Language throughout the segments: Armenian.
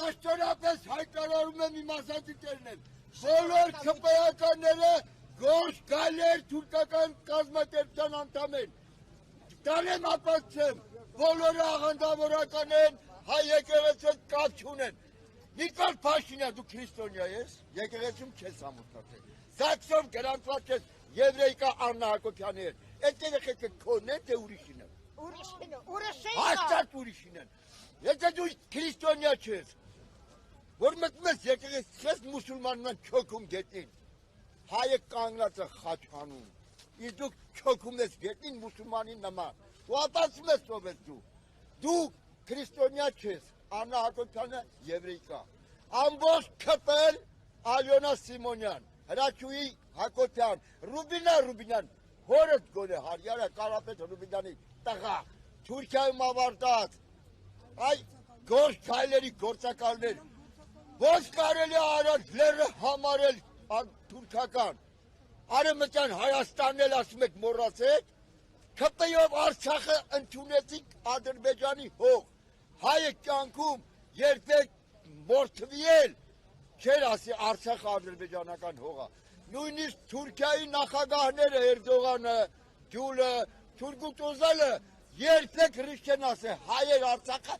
Աշտորապես հայտարարում եմ իմ ասածիկներն են, բոլոր քպայականները գործ գալեր թուրքական կազմակերպության անդամ են, տանեմ ապացուցեմ, բոլորը աղանդավորական են, հայ եկեղեցու կապ չունեն, Նիկոլ Փաշինյան, դու քրիստոնյա ես, եկեղեցում չես ամուսնացել, Սաքսով գրանցված ես Եվրեյկա Աննա Հակոբյանի հետ, այդ երեխեքը քոնն են, թե ուրիշին են։ Ուրիշին։ Հաստատ ուրիշին են։ Եթե դու քրիստոնյա չես, որ մտնում ես եկեղեցի ես մուսուլմանն չոքում գետնին, հայը կանգնած է խաչանում, իսկ դու չոքում ես գետնին մուսուլմանին նման, դու ապացում ես ով ես դու քրիստոնյա չես, Աննա Հակոբյանը Եվրեյկա, ամբողջ քպել Ալյոնա Սիմոնյան, Հրաչուհի Հակոբյան, Ռուբինան, հորդ գոնե Հարյարը Կարապետ Ռուբինյանի տղա, Թուրքիայում ավարտած, այ գործ քայլերի գործակալներ, ոչ կարելի արել լերը համարել թուրքական, Արևմտյան Հայաստանն էլ ասում եք մոռացեք, քպեյով Արցախը ընդունեցիք Ադրբեջանի հող, հայը կյանքում երբեք մորթվիել չեր ասի Արցախը ադրբեջանական հողա, նույնիսկ Թուրքիայի նախագահները Էրդողանը, Գյուլը, Թուրգուտ Օզալը երբեք ռիշ չեն ասի հայեր Արցախը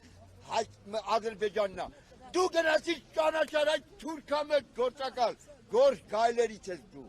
Ադրբեջանն է, դու գնացիր ճանաչար այդ թուրքամետ գործակալ, գործ գայլերից ես դու։